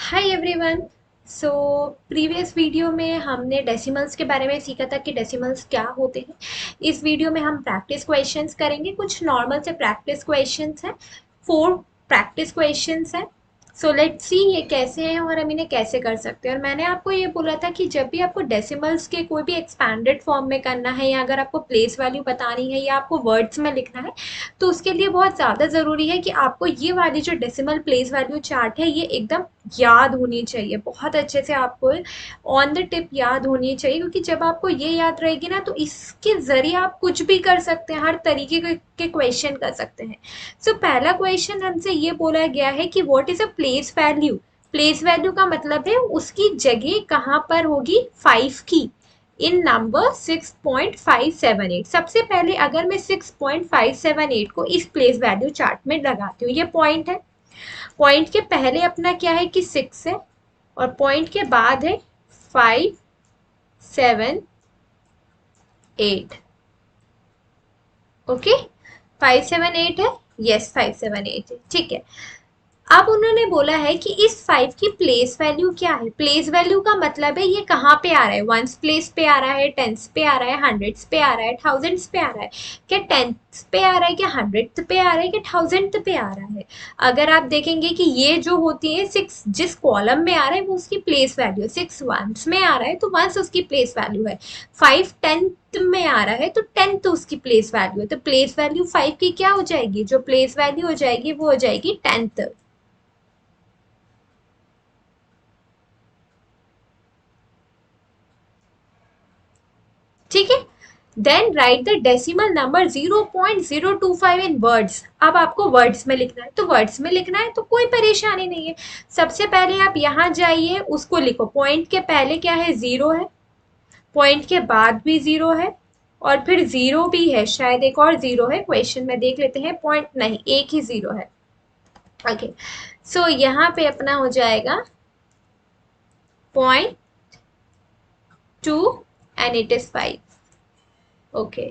Hi everyone. So previous video में हमने decimals के बारे में सीखा था कि डेसिमल्स क्या होते हैं। इस वीडियो में हम प्रैक्टिस क्वेश्चंस करेंगे। कुछ नॉर्मल से प्रैक्टिस क्वेश्चंस हैं, 4 प्रैक्टिस क्वेश्चंस हैं। सो लेट्स सी ये कैसे हैं और हम इन्हें कैसे कर सकते हैं। और मैंने आपको ये बोला था कि जब भी आपको डेसिमल्स के कोई भी एक्सपैंडेड फॉर्म में करना है या अगर आपको प्लेस वैल्यू बतानी है या आपको वर्ड्स में लिखना है तो उसके लिए बहुत ज़्यादा ज़रूरी है कि आपको ये वाली जो डेसिमल प्लेस वैल्यू चार्ट है ये एकदम याद होनी चाहिए। बहुत अच्छे से आपको ऑन द टिप याद होनी चाहिए, क्योंकि जब आपको ये याद रहेगी ना तो इसके ज़रिए आप कुछ भी कर सकते हैं, हर तरीके के क्वेश्चन कर सकते हैं। सो पहला क्वेश्चन हमसे ये बोला गया है कि what is a place value. Place value का मतलब है उसकी जगह कहाँ पर होगी 5 की इन नंबर 6.578। सबसे पहले अगर मैं 6.578 को इस प्लेस वैल्यू चार्ट में लगाती हूँ, ये पॉइंट है। पॉइंट के पहले अपना क्या है कि 6 है और पॉइंट के बाद है 578। ओके, 578 है। यस, 578 है, ठीक है। अब उन्होंने बोला है कि इस 5 की प्लेस वैल्यू क्या है। प्लेस वैल्यू का मतलब है ये कहाँ पे आ रहा है, वंस प्लेस पे आ रहा है, टेंस पे आ रहा है, हंड्रेड्स पे आ रहा है, थाउजेंड्स पे आ रहा है, क्या टेंथ पे आ रहा है, क्या हंड्रेड पे आ रहा है, क्या थाउजेंड पे आ रहा है। अगर आप देखेंगे कि ये जो होती है 6 जिस कॉलम में आ रहा है वो उसकी प्लेस वैल्यू है। 6 वंस में आ रहा है तो वंस उसकी प्लेस वैल्यू है। 5 टेंथ में आ रहा है तो टेंथ उसकी प्लेस वैल्यू है। तो प्लेस वैल्यू 5 की क्या हो जाएगी, जो प्लेस वैल्यू हो जाएगी वो हो जाएगी टेंथ। ठीक है। Then write the decimal number 0.025 in words. अब आपको वर्ड्स में लिखना है तो वर्ड्स में लिखना है तो कोई परेशानी नहीं है। सबसे पहले आप यहाँ जाइए, उसको लिखो। पॉइंट के पहले क्या है, जीरो है। पॉइंट के बाद भी जीरो है और फिर जीरो भी है, शायद एक और जीरो है। क्वेश्चन में देख लेते हैं, पॉइंट नहीं, एक ही जीरो है। ओके, सो यहाँ पे अपना हो जाएगा point two and it is 5। Okay,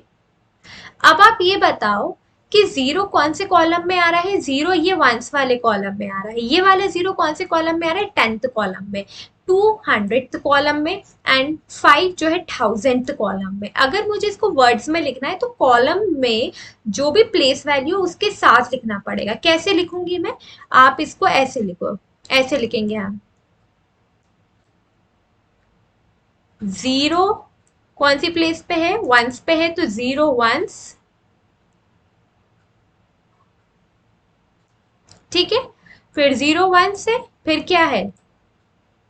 अब आप ये बताओ कि जीरो कौन से कॉलम में आ रहा है। जीरो ये वंस वाले कॉलम में आ रहा है। ये वाला जीरो कौन से कॉलम में आ रहा है, टेंथ कॉलम में। टू हंड्रेड कॉलम में एंड 5 जो है थाउजेंड कॉलम में। अगर मुझे इसको वर्ड्स में लिखना है तो कॉलम में जो भी प्लेस वैल्यू उसके साथ लिखना पड़ेगा। कैसे लिखूंगी मैं, आप इसको ऐसे लिखो, ऐसे लिखेंगे हम। जीरो कौन सी प्लेस पे है, वंस पे है तो जीरो वंस। ठीक है, फिर जीरो वन से फिर क्या है,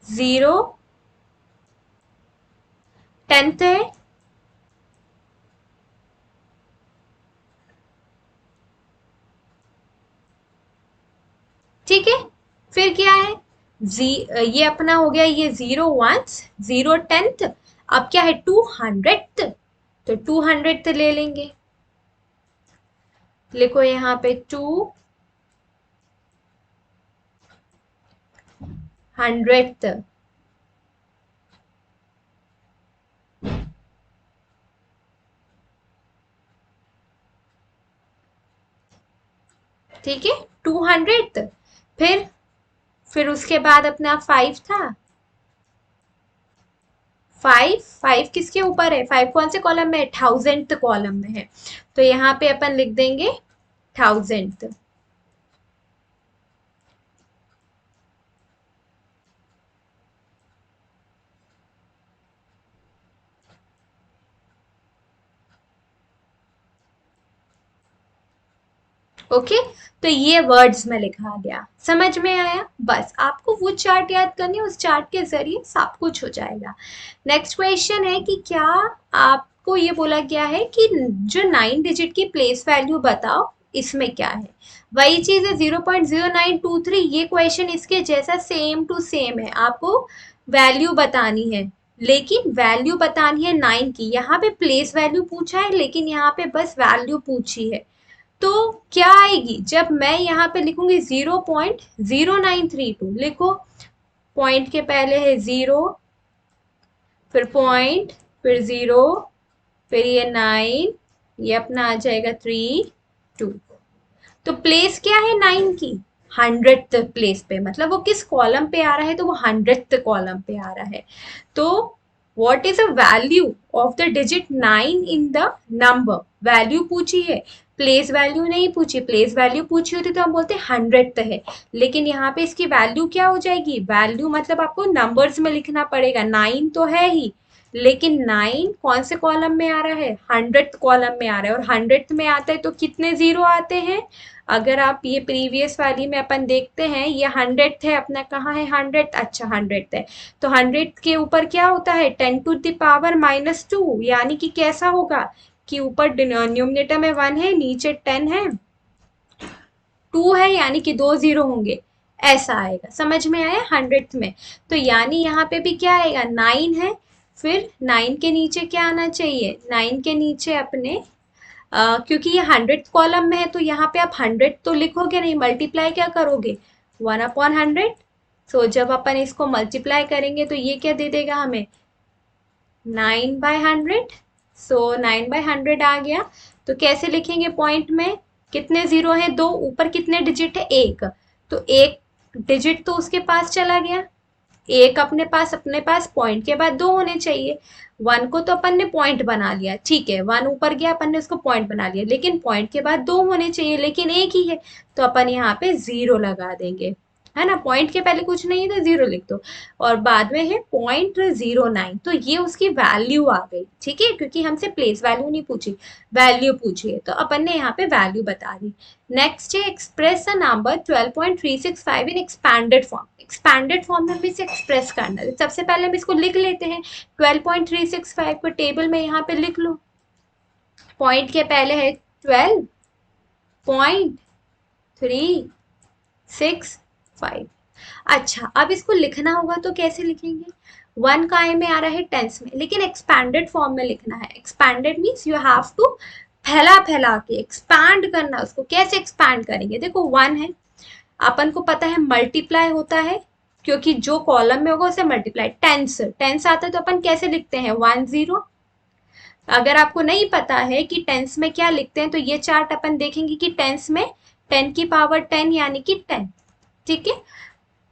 जीरो टेंथ है। ठीक है, फिर क्या है, जी, ये अपना हो गया, ये जीरो वंस, जीरो टेंथ। अब क्या है, 200, तो 200 ले लेंगे। लिखो यहाँ पे 200। ठीक है, 200। फिर उसके बाद अपना 5 था। 5 किसके ऊपर है, 5 कौन से कॉलम में है, थाउजेंड कॉलम में है। तो यहाँ पे अपन लिख देंगे थाउजेंड। ओके, तो ये वर्ड्स में लिखा गया, समझ में आया। बस आपको वो चार्ट याद करनी है, उस चार्ट के जरिए सब कुछ हो जाएगा। नेक्स्ट क्वेश्चन है कि क्या आपको ये बोला गया है कि जो 9 डिजिट की प्लेस वैल्यू बताओ, इसमें क्या है। वही चीज है 0.0923। ये क्वेश्चन इसके जैसा सेम टू सेम है। आपको वैल्यू बतानी है, लेकिन वैल्यू बतानी है 9 की। यहाँ पे प्लेस वैल्यू पूछा है लेकिन यहाँ पे बस वैल्यू पूछी है। तो क्या आएगी, जब मैं यहाँ पे लिखूंगी 0.0932, लिखो। पॉइंट के पहले है जीरो, फिर पॉइंट, फिर जीरो, फिर ये 9, ये अपना आ जाएगा 3 2। तो प्लेस क्या है 9 की, 100th प्लेस पे, मतलब वो किस कॉलम पे आ रहा है, तो वो 100th कॉलम पे आ रहा है। तो what is a value of the digit 9 in the number, value पूछी है, प्लेस वैल्यू नहीं पूछी। प्लेस वैल्यू पूछी होती तो हम बोलते 100th है, लेकिन यहाँ पे इसकी वैल्यू क्या हो जाएगी, वैल्यू मतलब आपको नंबर्स में लिखना पड़ेगा। 9 तो है ही, लेकिन 9 कौन से कॉलम में आ रहा है, 100th कॉलम में आ रहा है, और 100th में आता है तो कितने जीरो आते हैं। अगर आप ये प्रीवियस वाली में अपन देखते हैं, ये 100th है अपना, कहाँ है 100th, अच्छा 100th है, तो 100th के ऊपर क्या होता है 10⁻⁻², यानी कि कैसा होगा कि ऊपर न्यूमरेटर में 1 है, नीचे 10 है, 2 है, यानी कि 2 जीरो होंगे, ऐसा आएगा। समझ में आया 100th में। तो यानी यहाँ पे भी क्या आएगा, 9 है, फिर 9 के नीचे क्या आना चाहिए, 9 के नीचे अपने क्योंकि ये 100th कॉलम में है तो यहाँ पे आप 100 तो लिखोगे नहीं, मल्टीप्लाई क्या करोगे, 1/100। सो जब अपन इसको मल्टीप्लाई करेंगे तो ये क्या दे देगा हमें, 9/100। सो 9/100 आ गया। तो कैसे लिखेंगे, पॉइंट में कितने जीरो हैं, दो, ऊपर कितने डिजिट है, एक, तो एक डिजिट तो उसके पास चला गया, एक अपने पास पॉइंट के बाद दो होने चाहिए। 1 को तो अपन ने पॉइंट बना लिया, ठीक है, 1 ऊपर गया, अपन ने उसको पॉइंट बना लिया, लेकिन पॉइंट के बाद दो होने चाहिए, लेकिन एक ही है, तो अपन यहाँ पे जीरो लगा देंगे, है ना, पॉइंट के पहले कुछ नहीं है तो जीरो लिख दो। और बाद में है 0.09, तो ये उसकी वैल्यू आ गई, ठीक है, क्योंकि हमसे प्लेस वैल्यू नहीं पूछी, वैल्यू पूछी है, तो अपन ने यहाँ पे वैल्यू बता दी। नेक्स्ट है express a number 12.365 in expanded form. Expanded form में हमें इसे एक्सप्रेस करना है। सबसे पहले हम इसको लिख लेते हैं, 12.365 को टेबल में यहाँ पे लिख लो, पॉइंट के पहले है 12.365। अच्छा, अब इसको लिखना होगा तो कैसे लिखेंगे, 1 काय में आ रहा है, टेंस में, लेकिन एक्सपैंडेड फॉर्म में लिखना है। Expanded means you have to फैला फैला के एक्सपैंड करना उसको। कैसे एक्सपैंड करेंगे, देखो 1 है, अपन को पता है मल्टीप्लाई होता है, क्योंकि जो कॉलम में होगा उसे मल्टीप्लाई, टेंस टेंस आता है तो अपन कैसे लिखते हैं 10। अगर आपको नहीं पता है कि टेंस में क्या लिखते हैं तो ये चार्ट अपन देखेंगे कि टेंस में 10⁻10 यानी कि 10, ठीक है,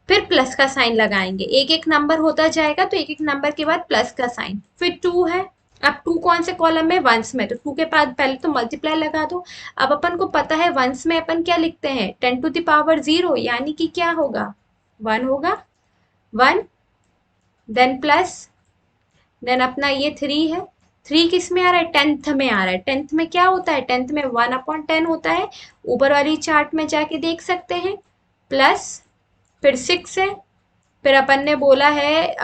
फिर प्लस का साइन लगाएंगे, एक एक नंबर होता जाएगा तो एक एक नंबर के बाद प्लस का साइन, फिर 2 है, अब 2 कौन से कॉलम में, वंस में, तो 2 के बाद पहले तो मल्टीप्लाई लगा दो। अब अपन को पता है वंस में अपन क्या लिखते हैं 10⁻0, यानी कि क्या होगा 1 होगा, 1 देन प्लस, देन अपना ये 3 है, 3 किस में आ रहा है, 10th में आ रहा है। 10th में क्या होता है, 10th में 1/10 होता है, ऊपर वाली चार्ट में जाके देख सकते हैं, प्लस फिर 6 है, फिर अपन ने बोला है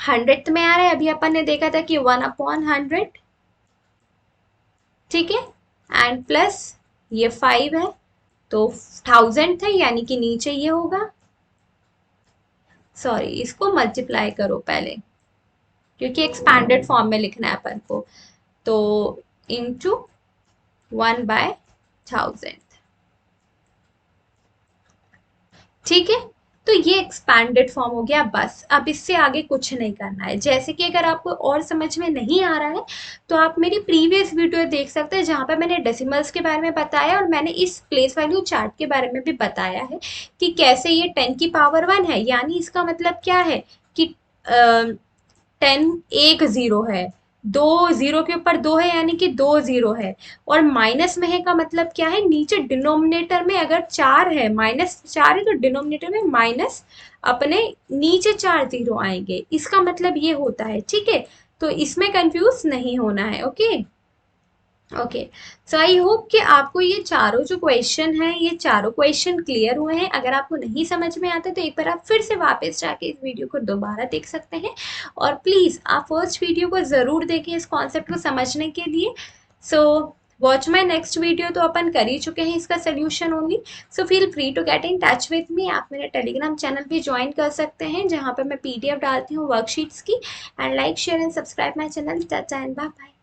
100th में आ रहा है, अभी अपन ने देखा था कि 1/100, ठीक है, एंड प्लस ये 5 है, तो 1000 है, यानी कि नीचे ये होगा, सॉरी इसको मल्टीप्लाई करो पहले, क्योंकि एक्सपैंडेड फॉर्म में लिखना है अपन को, तो इंटू 1/1000, ठीक है। तो ये एक्सपैंडेड फॉर्म हो गया, बस अब इससे आगे कुछ नहीं करना है। जैसे कि अगर आपको और समझ में नहीं आ रहा है तो आप मेरी प्रीवियस वीडियो देख सकते हैं, जहाँ पे मैंने डेसिमल्स के बारे में बताया और मैंने इस प्लेस वैल्यू चार्ट के बारे में भी बताया है कि कैसे ये 10⁻1 है, यानी इसका मतलब क्या है कि 10 एक जीरो है, दो जीरो के ऊपर दो है, यानी कि 2 जीरो है, और माइनस में है का मतलब क्या है, नीचे डिनोमिनेटर में अगर 4 है, -4 है, तो डिनोमिनेटर में माइनस अपने नीचे 4 जीरो आएंगे, इसका मतलब ये होता है, ठीक है। तो इसमें कंफ्यूज नहीं होना है, okay. Okay, so I hope कि आपको ये चारों जो क्वेश्चन हैं, ये चारों क्वेश्चन क्लियर हुए हैं। अगर आपको नहीं समझ में आते तो एक बार आप फिर से वापस जाके इस वीडियो को दोबारा देख सकते हैं, और प्लीज़ आप फर्स्ट वीडियो को ज़रूर देखें इस कॉन्सेप्ट को समझने के लिए। So watch my next video तो अपन कर ही चुके हैं इसका solution only, so feel free to get in touch with me. आप मेरे टेलीग्राम चैनल भी ज्वाइन कर सकते हैं, जहाँ पर मैं PDF डालती हूँ वर्कशीट्स की। And like share and subscribe my channel. Tata and bye bye.